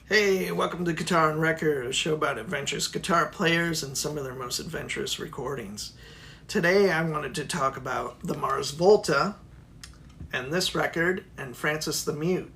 Hey, welcome to Guitar and Record, a show about adventurous guitar players and some of their most adventurous recordings. Today I wanted to talk about the Mars Volta and this record and Francis the Mute.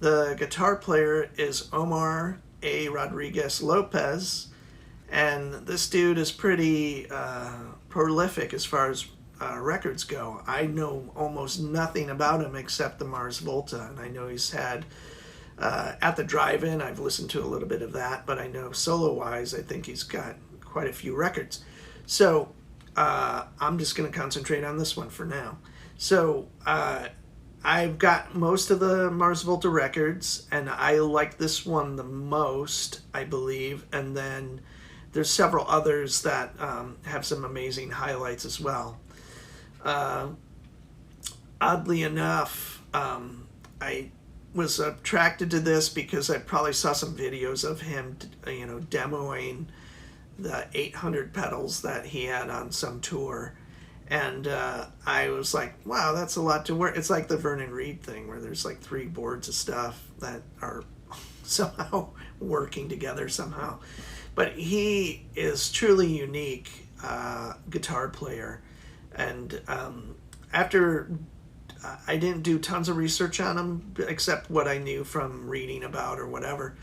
The guitar player is Omar Rodriguez-Lopez, and this dude is pretty prolific as far as records go. I know almost nothing about him except the Mars Volta, and I know he's had at the drive-in, I've listened to a little bit of that, but I know solo-wise, I think he's got quite a few records. So I'm just going to concentrate on this one for now. So I've got most of the Mars Volta records, and I like this one the most, I believe. And then there's several others that have some amazing highlights as well. Oddly enough, I was attracted to this because I probably saw some videos of him, demoing the 800 pedals that he had on some tour. And I was like, wow, that's a lot to work. It's like the Vernon Reid thing where there's like 3 boards of stuff that are somehow working together somehow. But he is truly unique guitar player. And after I didn't do tons of research on him except what I knew from reading about or whatever.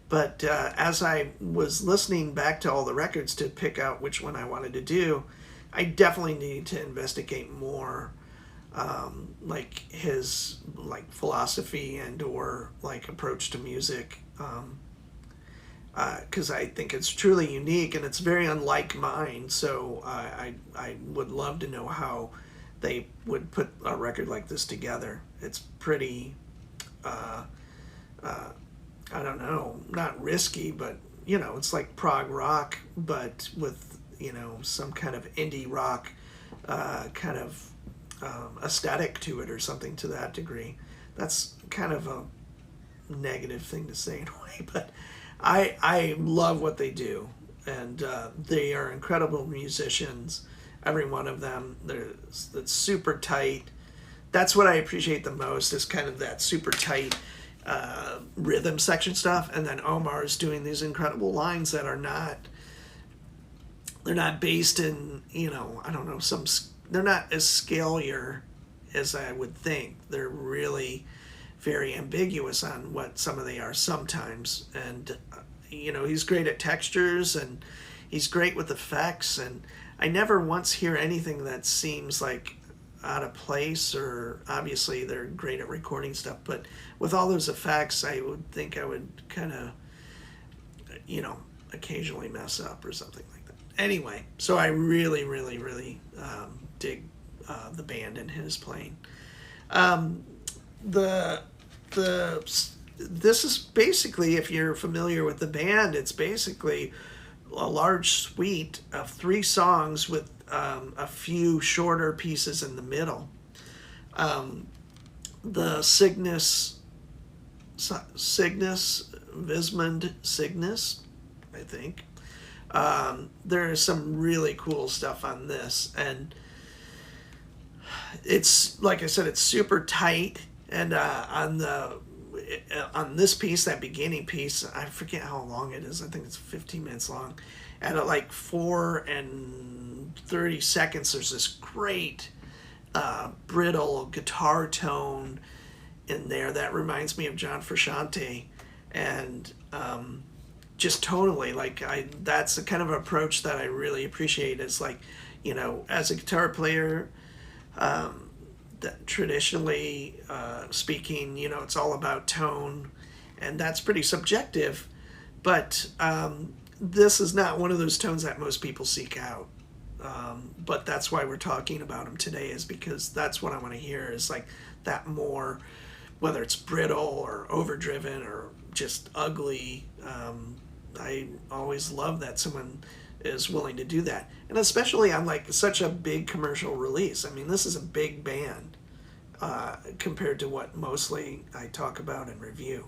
But as I was listening back to all the records to pick out which one I wanted to do, I definitely need to investigate more, like his philosophy and or approach to music, because I think it's truly unique and it's very unlike mine. So I would love to know how they would put a record like this together. It's pretty, I don't know, not risky, but, it's like prog rock, but with, some kind of indie rock kind of aesthetic to it or something to that degree. That's kind of a negative thing to say in a way, but I love what they do, and they are incredible musicians. Every one of them, that's super tight. That's what I appreciate the most, is kind of that super tight rhythm section stuff. And then Omar is doing these incredible lines that are they're not based in, I don't know, they're not as scalier as I would think. They're really very ambiguous on what some of they are sometimes. And, he's great at textures and he's great with effects, and I never once hear anything that seems like out of place, or obviously they're great at recording stuff, but with all those effects, I would think I would kind of, occasionally mess up or something like that. Anyway, so I really, really, really dig the band and his playing. This is basically, if you're familiar with the band, it's basically a large suite of 3 songs with a few shorter pieces in the middle. The Cygnus, Vismund Cygnus, I think. There is some really cool stuff on this, and it's, like I said, it's super tight. And on this piece, that beginning piece, I forget how long it is. I think it's 15 minutes long. At 4 and 30 seconds, there's this great brittle guitar tone in there that reminds me of John Frusciante, and just tonally, that's the kind of approach that I really appreciate. It's as a guitar player, that traditionally speaking, it's all about tone, and that's pretty subjective, but this is not one of those tones that most people seek out. But that's why we're talking about them today, is because that's what I want to hear, is that more, whether it's brittle or overdriven or just ugly. I always love that someone is willing to do that, and especially on such a big commercial release. I mean, this is a big band compared to what mostly I talk about and review.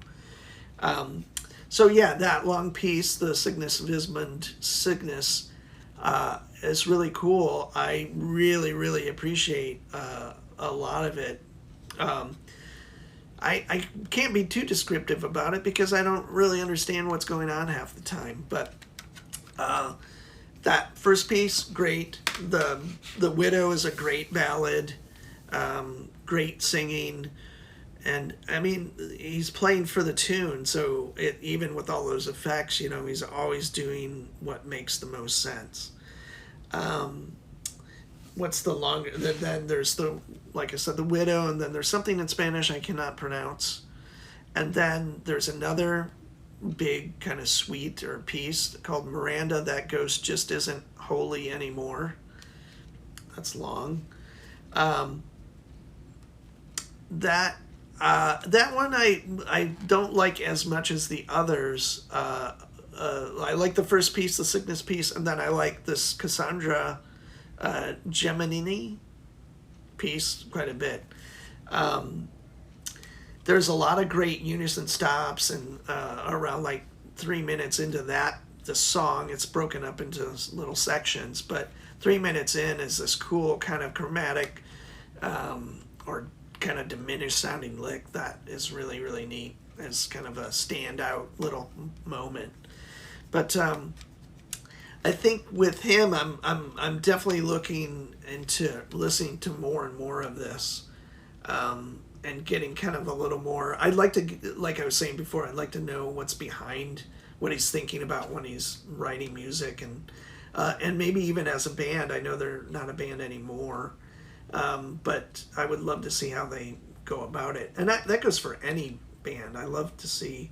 So yeah, that long piece, the Cygnus Vismund Cygnus, is really cool. I really, really appreciate a lot of it. I can't be too descriptive about it because I don't really understand what's going on half the time. But that first piece, great. The Widow is a great ballad, great singing, and I mean he's playing for the tune. So even with all those effects, he's always doing what makes the most sense. What's the longer? Then there's like I said, the Widow, and then there's something in Spanish I cannot pronounce, and then there's another big kind of suite or piece called Miranda. That ghost just isn't holy anymore. That's long. That one I don't like as much as the others. I like the first piece, the sickness piece, and then I like this Cassandra Geminini piece quite a bit. There's a lot of great unison stops, and around like 3 minutes into the song, it's broken up into little sections, but 3 minutes in is this cool kind of chromatic or kind of diminished sounding lick that is really, really neat. It's kind of a standout little moment. But I think with him, I'm definitely looking into listening to more and more of this, and getting kind of a little more. I'd like to, like I was saying before, I'd like to know what's behind what he's thinking about when he's writing music, and maybe even as a band. I know they're not a band anymore, but I would love to see how they go about it, and that goes for any band. I love to see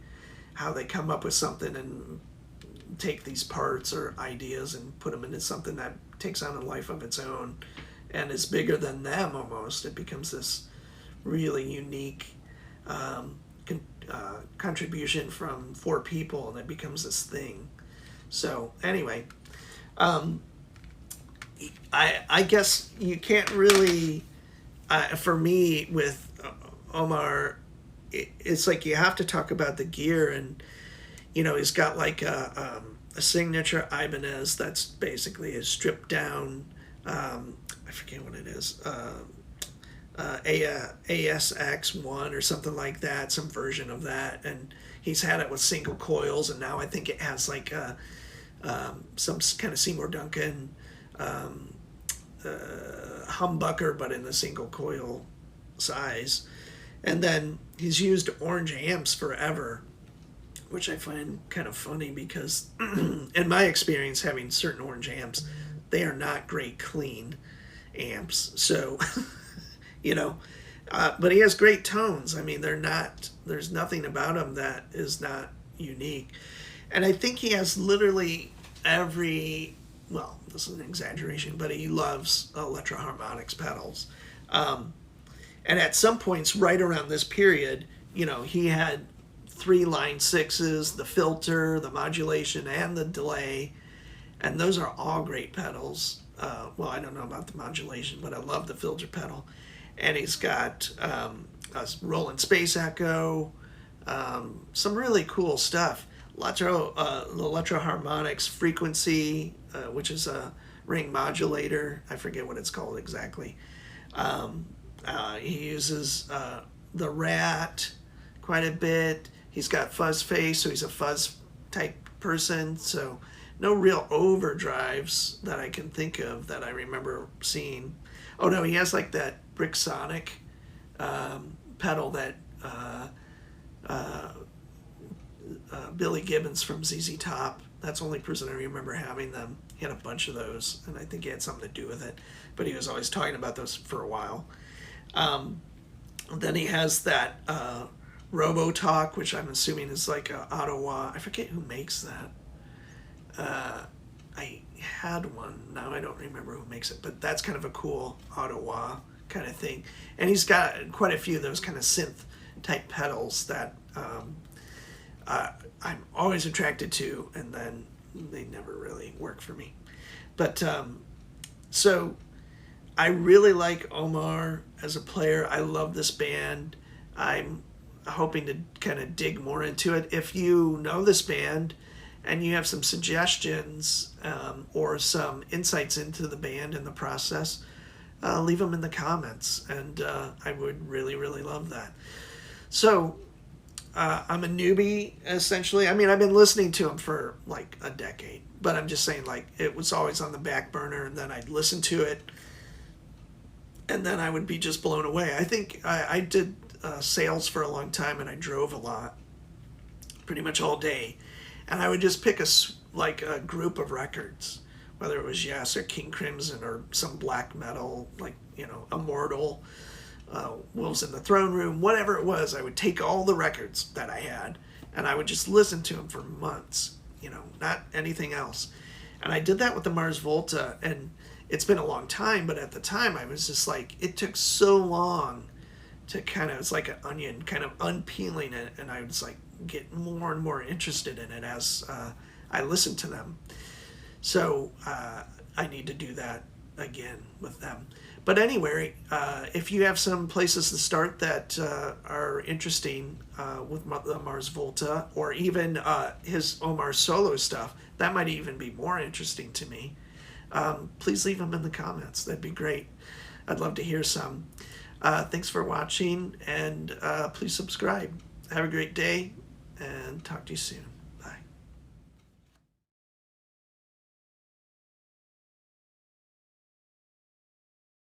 how they come up with something and take these parts or ideas and put them into something that takes on a life of its own and is bigger than them almost. It becomes this really unique contribution from 4 people, and it becomes this thing. So anyway, I guess you can't really, for me with Omar, it's like you have to talk about the gear, and he's got like a signature Ibanez that's basically a stripped down, I forget what it is, ASX1 or something like that, some version of that, and he's had it with single coils, and now I think it has like some kind of Seymour Duncan humbucker, but in the single coil size. And then he's used orange amps forever, which I find kind of funny because in my experience having certain orange amps, they are not great clean amps. So, but he has great tones. I mean, there's nothing about him that is not unique. And I think he has literally well, this is an exaggeration, but he loves electro-harmonics pedals. And at some points right around this period, he had 3 line 6s, the filter, the modulation, and the delay, and those are all great pedals. Well, I don't know about the modulation, but I love the filter pedal. And he's got a Roland Space Echo, some really cool stuff. Electro harmonics frequency, which is a ring modulator. I forget what it's called exactly. He uses the Rat quite a bit. He's got fuzz face, so he's a fuzz type person. So no real overdrives that I can think of that I remember seeing. Oh no, he has like that Bricksonic pedal that Billy Gibbons from ZZ Top. That's the only person I remember having them. He had a bunch of those, and I think he had something to do with it. But he was always talking about those for a while. Then he has that Robo Talk, which I'm assuming is like a Ottawa. I forget who makes that. I had one. Now I don't remember who makes it, but that's kind of a cool Ottawa kind of thing. And he's got quite a few of those kind of synth type pedals that I'm always attracted to, and then they never really work for me. But so I really like Omar as a player. I love this band. I'm hoping to kind of dig more into it. If you know this band and you have some suggestions or some insights into the band and the process, leave them in the comments, and I would really, really love that. So I'm a newbie, essentially. I mean, I've been listening to him for like a decade, but I'm just saying, like, it was always on the back burner, and then I'd listen to it, and then I would be just blown away. I think I did sales for a long time, and I drove a lot, pretty much all day, and I would just pick like a group of records, whether it was Yes or King Crimson or some black metal, like, Immortal, Wolves in the Throne Room, whatever it was. I would take all the records that I had, and I would just listen to them for months, not anything else. And I did that with the Mars Volta, and it's been a long time, but at the time I was just like, it took so long to it's like an onion, kind of unpeeling it, and I was like, get more and more interested in it as I listened to them. So I need to do that again with them. But anyway, if you have some places to start that are interesting with the Mars Volta, or even his Omar solo stuff, that might even be more interesting to me. Please leave them in the comments. That'd be great. I'd love to hear some. Thanks for watching, and please subscribe. Have a great day, and talk to you soon.